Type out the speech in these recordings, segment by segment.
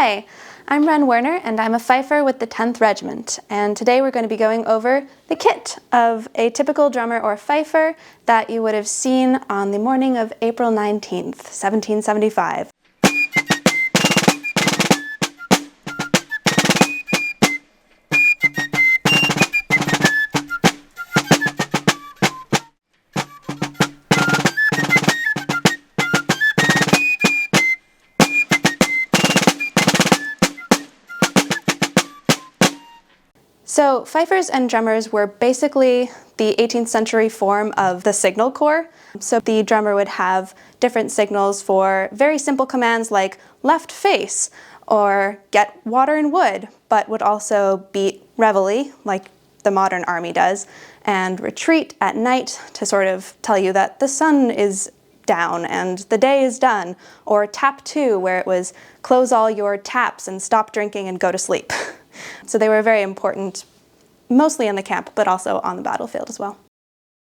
Hi, I'm Ren Werner and I'm a Fifer with the 10th Regiment, and today we're going to be going over the kit of a typical drummer or Fifer that you would have seen on the morning of April 19th, 1775. So fifers and drummers were basically the 18th century form of the signal corps. So the drummer would have different signals for very simple commands like left face or get water and wood, but would also beat reveille like the modern army does, and retreat at night to sort of tell you that the sun is down and the day is done, or tap two, where it was close all your taps and stop drinking and go to sleep. So they were very important, mostly in the camp, but also on the battlefield as well.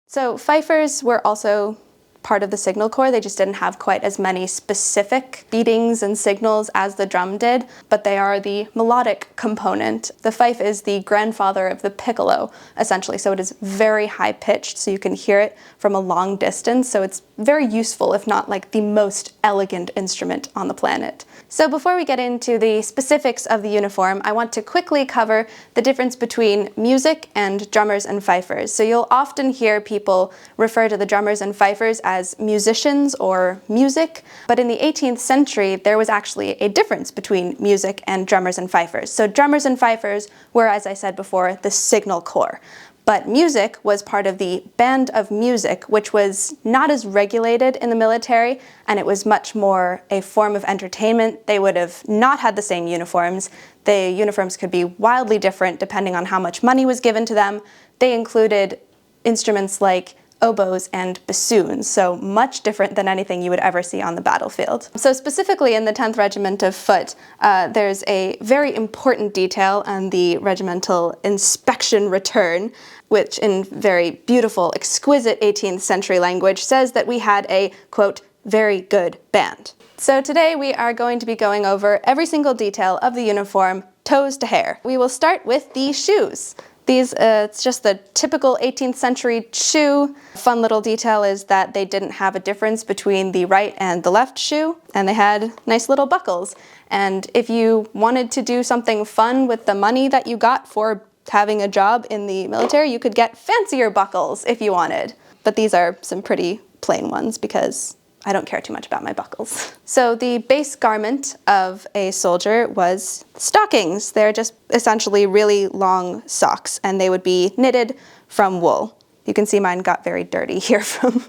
So fifers were also part of the signal corps. They just didn't have quite as many specific beatings and signals as the drum did, but they are the melodic component. The fife is the grandfather of the piccolo, essentially, so it is very high pitched, so you can hear it from a long distance, so it's very useful, if not like the most elegant instrument on the planet. So before we get into the specifics of the uniform, I want to quickly cover the difference between music and drummers and fifers. So you'll often hear people refer to the drummers and fifers as musicians or music, but in the 18th century there was actually a difference between music and drummers and fifers. So drummers and fifers were, as I said before, the signal corps. But music was part of the band of music, which was not as regulated in the military, and it was much more a form of entertainment. They would have not had the same uniforms. The uniforms could be wildly different depending on how much money was given to them. They included instruments like oboes and bassoons, so much different than anything you would ever see on the battlefield. So specifically in the 10th Regiment of Foot, there's a very important detail on the regimental inspection return, which in very beautiful, exquisite 18th century language says that we had a, quote, very good band. So today we are going to be going over every single detail of the uniform, toes to hair. We will start with the shoes. These, it's just the typical 18th century shoe. Fun little detail is that they didn't have a difference between the right and the left shoe, and they had nice little buckles. And if you wanted to do something fun with the money that you got for having a job in the military, you could get fancier buckles if you wanted. But these are some pretty plain ones because I don't care too much about my buckles. So the base garment of a soldier was stockings. They're just essentially really long socks, and they would be knitted from wool. You can see mine got very dirty here from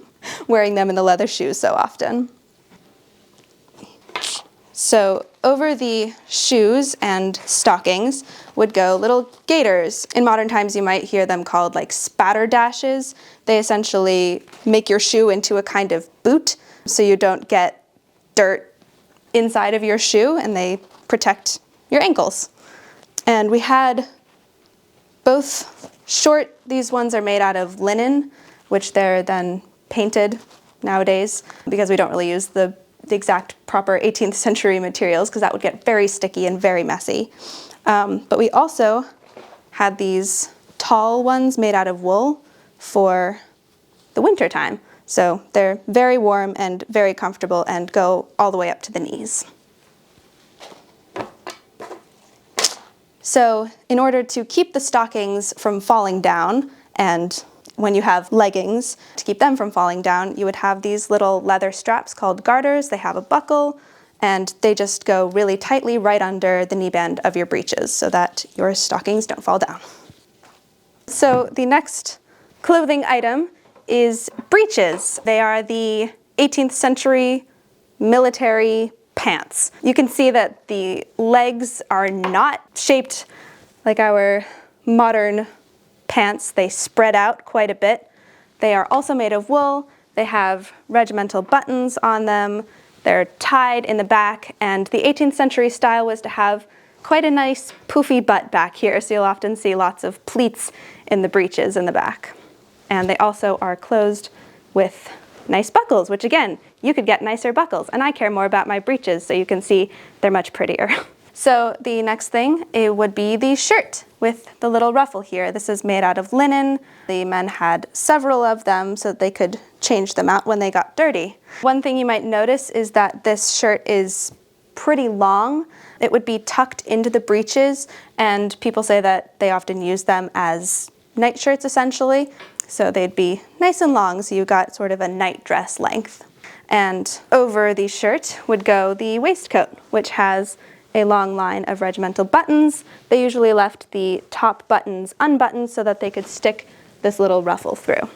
wearing them in the leather shoes so often. So over the shoes and stockings would go little gaiters. In modern times you might hear them called like spatter dashes. They essentially make your shoe into a kind of boot, so you don't get dirt inside of your shoe, and they protect your ankles. And we had both short, these ones are made out of linen, which they're then painted nowadays because we don't really use the exact proper 18th century materials because that would get very sticky and very messy. But we also had these tall ones made out of wool for the winter time. So they're very warm and very comfortable and go all the way up to the knees. So in order to keep the stockings from falling down, and when you have leggings, to keep them from falling down, you would have these little leather straps called garters. They have a buckle, and they just go really tightly right under the knee band of your breeches so that your stockings don't fall down. So the next clothing item is breeches. They are the 18th century military pants. You can see that the legs are not shaped like our modern pants. They spread out quite a bit. They are also made of wool. They have regimental buttons on them. They're tied in the back, and the 18th century style was to have quite a nice poofy butt back here, so you'll often see lots of pleats in the breeches in the back. And they also are closed with nice buckles, which again, you could get nicer buckles, and I care more about my breeches, so you can see they're much prettier. So the next thing, it would be the shirt with the little ruffle here. This is made out of linen. The men had several of them so that they could change them out when they got dirty. One thing you might notice is that this shirt is pretty long. It would be tucked into the breeches, and people say that they often use them as night shirts essentially. So they'd be nice and long, so you got sort of a night dress length. And over the shirt would go the waistcoat, which has a long line of regimental buttons. They usually left the top buttons unbuttoned so that they could stick this little ruffle through.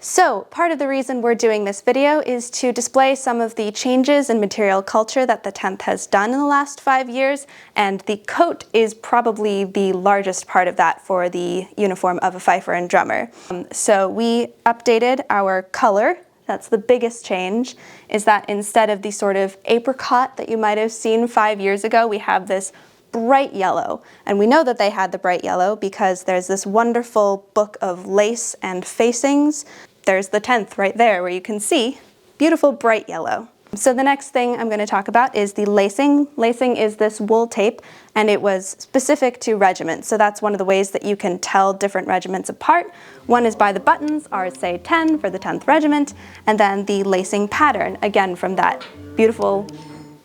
So part of the reason we're doing this video is to display some of the changes in material culture that the 10th has done in the last 5 years, and the coat is probably the largest part of that for the uniform of a fifer and drummer. So we updated our color. That's the biggest change, is that instead of the sort of apricot that you might have seen 5 years ago, we have this bright yellow. And we know that they had the bright yellow because there's this wonderful book of lace and facings. There's the 10th right there where you can see beautiful bright yellow. So the next thing I'm going to talk about is the lacing. Lacing is this wool tape, and it was specific to regiments. So that's one of the ways that you can tell different regiments apart. One is by the buttons, ours say 10 for the 10th Regiment, and then the lacing pattern, again from that beautiful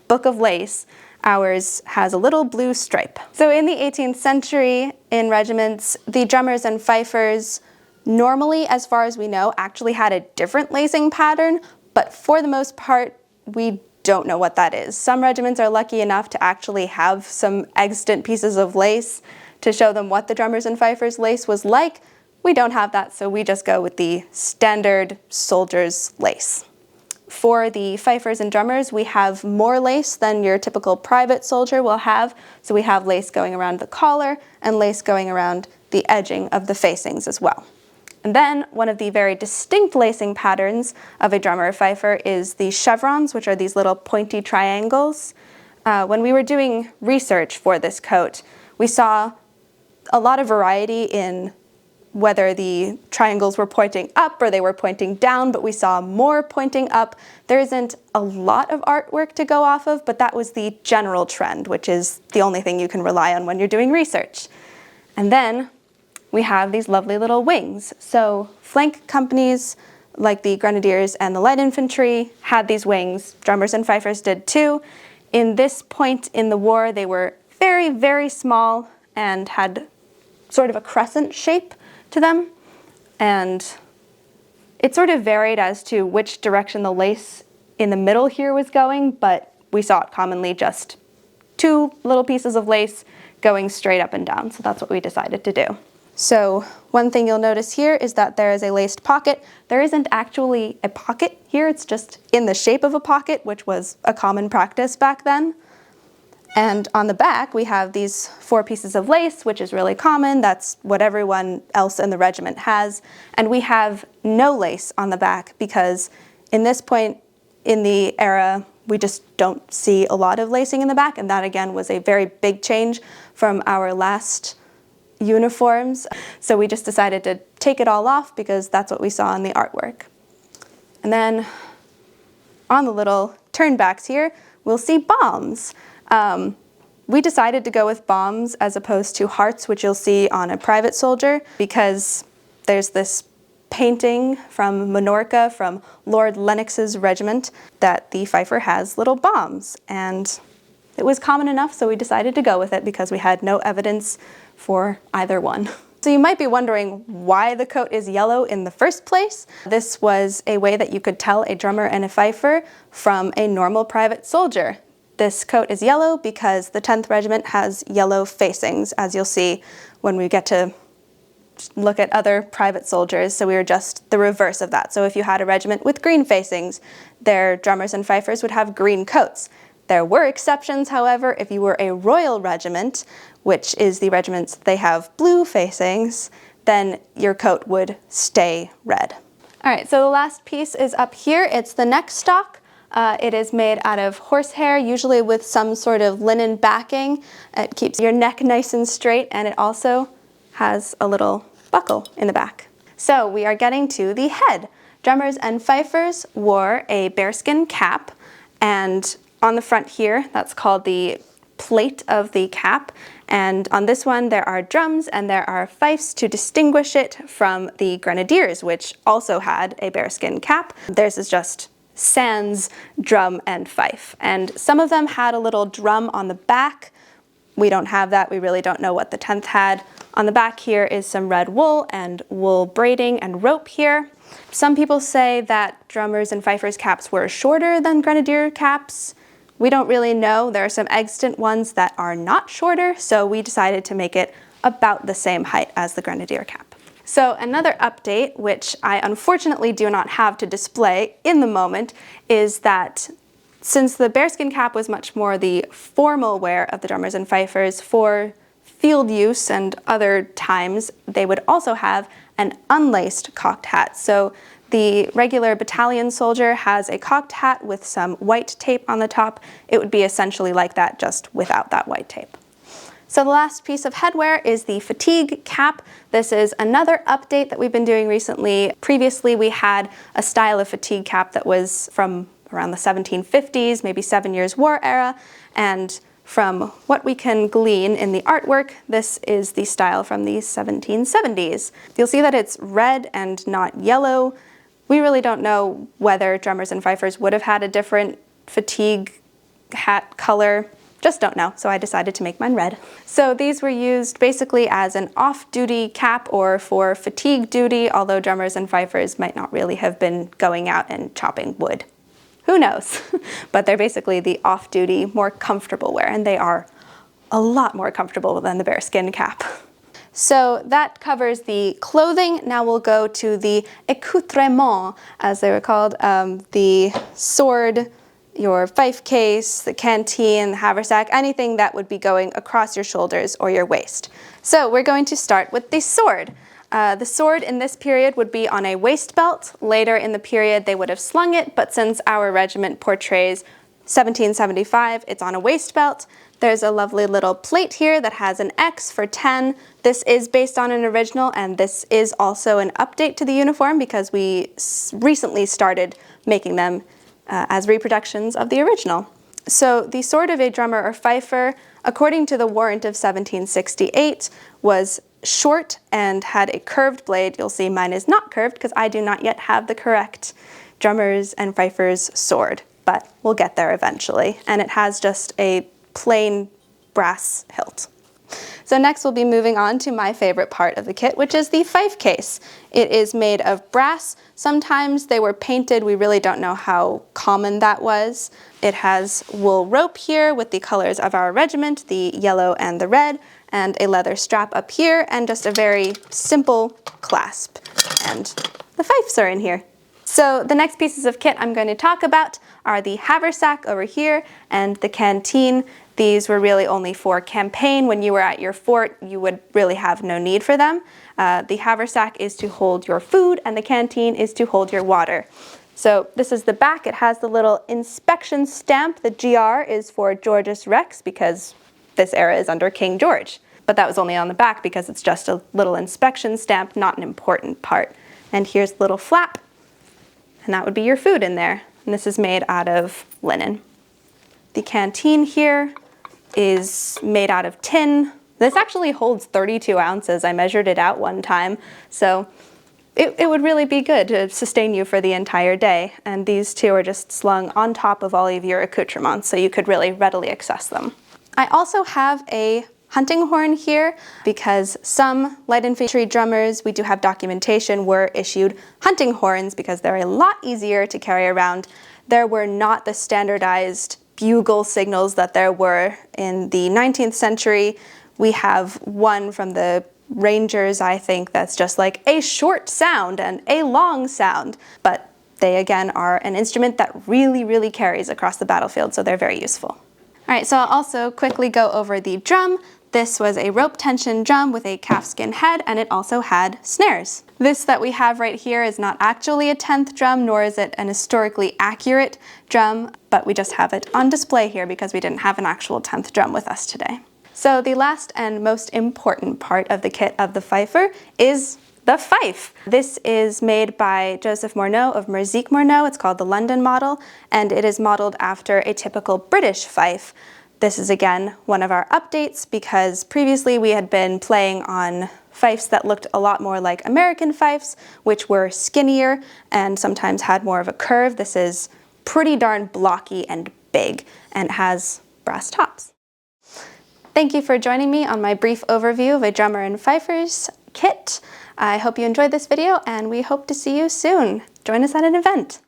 book of lace. Ours has a little blue stripe. So in the 18th century, in regiments, the drummers and fifers normally, as far as we know, actually had a different lacing pattern, but for the most part, we don't know what that is. Some regiments are lucky enough to actually have some extant pieces of lace to show them what the drummers and fifers' lace was like. We don't have that, so we just go with the standard soldier's lace. For the fifers and drummers, we have more lace than your typical private soldier will have. So we have lace going around the collar and lace going around the edging of the facings as well. And then one of the very distinct lacing patterns of a drummer or fifer is the chevrons, which are these little pointy triangles. When we were doing research for this coat, we saw a lot of variety in whether the triangles were pointing up or they were pointing down, but we saw more pointing up. There isn't a lot of artwork to go off of, but that was the general trend, which is the only thing you can rely on when you're doing research. And then we have these lovely little wings. So flank companies like the Grenadiers and the Light Infantry had these wings. Drummers and fifers did too. In this point in the war, they were very, very small and had sort of a crescent shape to them. And it sort of varied as to which direction the lace in the middle here was going, but we saw it commonly just two little pieces of lace going straight up and down. So that's what we decided to do. So one thing you'll notice here is that there is a laced pocket. There isn't actually a pocket here, it's just in the shape of a pocket, which was a common practice back then. And on the back, we have these 4 pieces of lace, which is really common. That's what everyone else in the regiment has. And we have no lace on the back because in this point in the era, we just don't see a lot of lacing in the back. And that again was a very big change from our last uniforms. So we just decided to take it all off because that's what we saw in the artwork. And then on the little turnbacks here, we'll see bombs. We decided to go with bombs as opposed to hearts, which you'll see on a private soldier, because there's this painting from Minorca from Lord Lennox's regiment that the fifer has little bombs, and it was common enough, so we decided to go with it because we had no evidence for either one. So you might be wondering why the coat is yellow in the first place. This was a way that you could tell a drummer and a fifer from a normal private soldier. This coat is yellow because the 10th Regiment has yellow facings, as you'll see when we get to look at other private soldiers. So we were just the reverse of that. So if you had a regiment with green facings, their drummers and fifers would have green coats. There were exceptions, however. If you were a royal regiment, which is the regiments they have blue facings, then your coat would stay red. All right, so the last piece is up here. It's the neck stock. It is made out of horsehair, usually with some sort of linen backing. It keeps your neck nice and straight, and it also has a little buckle in the back. So we are getting to the head. Drummers and fifers wore a bearskin cap, and on the front here, that's called the plate of the cap, and on this one there are drums and there are fifes to distinguish it from the grenadiers, which also had a bearskin cap. Theirs is just sans drum and fife, and some of them had a little drum on the back. We don't have that. We really don't know what the 10th had. On the back here is some red wool and wool braiding and rope here. Some people say that drummers and fifers caps were shorter than grenadier caps. We don't really know. There are some extant ones that are not shorter, so we decided to make it about the same height as the grenadier cap. So another update, which I unfortunately do not have to display in the moment, is that since the bearskin cap was much more the formal wear of the drummers and fifers for field use and other times, they would also have an unlaced cocked hat. So the regular battalion soldier has a cocked hat with some white tape on the top. It would be essentially like that, just without that white tape. So the last piece of headwear is the fatigue cap. This is another update that we've been doing recently. Previously, we had a style of fatigue cap that was from around the 1750s, maybe 7 Years' War era, and from what we can glean in the artwork, this is the style from the 1770s. You'll see that it's red and not yellow. We really don't know whether drummers and fifers would have had a different fatigue hat color. Just don't know, so I decided to make mine red. So these were used basically as an off-duty cap or for fatigue duty, although drummers and fifers might not really have been going out and chopping wood. Who knows? But they're basically the off-duty, more comfortable wear, and they are a lot more comfortable than the bearskin cap. So that covers the clothing. Now we'll go to the accoutrements, as they were called, the sword, your fife case, the canteen, the haversack, anything that would be going across your shoulders or your waist. So we're going to start with the sword. The sword in this period would be on a waist belt. Later in the period they would have slung it, but since our regiment portrays 1775, it's on a waist belt. There's a lovely little plate here that has an X for 10. This is based on an original, and this is also an update to the uniform because we recently started making them as reproductions of the original. So the sword of a drummer or fifer, according to the warrant of 1768, was short and had a curved blade. You'll see mine is not curved because I do not yet have the correct drummers and fifers sword, but we'll get there eventually. And it has just a plain brass hilt. So next we'll be moving on to my favorite part of the kit, which is the fife case. It is made of brass. Sometimes they were painted. We really don't know how common that was. It has wool rope here with the colors of our regiment, the yellow and the red, and a leather strap up here, and just a very simple clasp. And the fifes are in here. So the next pieces of kit I'm going to talk about are the haversack over here and the canteen. These were really only for campaign. When you were at your fort, you would really have no need for them. The haversack is to hold your food, and the canteen is to hold your water. So this is the back. It has the little inspection stamp. The GR is for Georgius Rex because this era is under King George. But that was only on the back because it's just a little inspection stamp, not an important part. And here's the little flap, and that would be your food in there. And this is made out of linen. The canteen here is made out of tin. This actually holds 32 ounces. I measured it out one time, so it would really be good to sustain you for the entire day. And these two are just slung on top of all of your accoutrements, so you could really readily access them. I also have a hunting horn here because some light infantry drummers, we do have documentation, were issued hunting horns because they're a lot easier to carry around. There were not the standardized bugle signals that there were in the 19th century. We have one from the Rangers, I think, that's just like a short sound and a long sound, but they again are an instrument that really carries across the battlefield, so they're very useful. All right, so I'll also quickly go over the drum. This was a rope tension drum with a calfskin head, and it also had snares. This that we have right here is not actually a 10th drum, nor is it an historically accurate drum, but we just have it on display here because we didn't have an actual 10th drum with us today. So the last and most important part of the kit of the fifer is the fife. This is made by Joseph Morneau of Merzique Morneau. It's called the London model, and it is modeled after a typical British fife. This is again one of our updates because previously we had been playing on fifes that looked a lot more like American fifes, which were skinnier and sometimes had more of a curve. This is pretty darn blocky and big and has brass tops. Thank you for joining me on my brief overview of a drummer and fifers kit. I hope you enjoyed this video and we hope to see you soon. Join us at an event.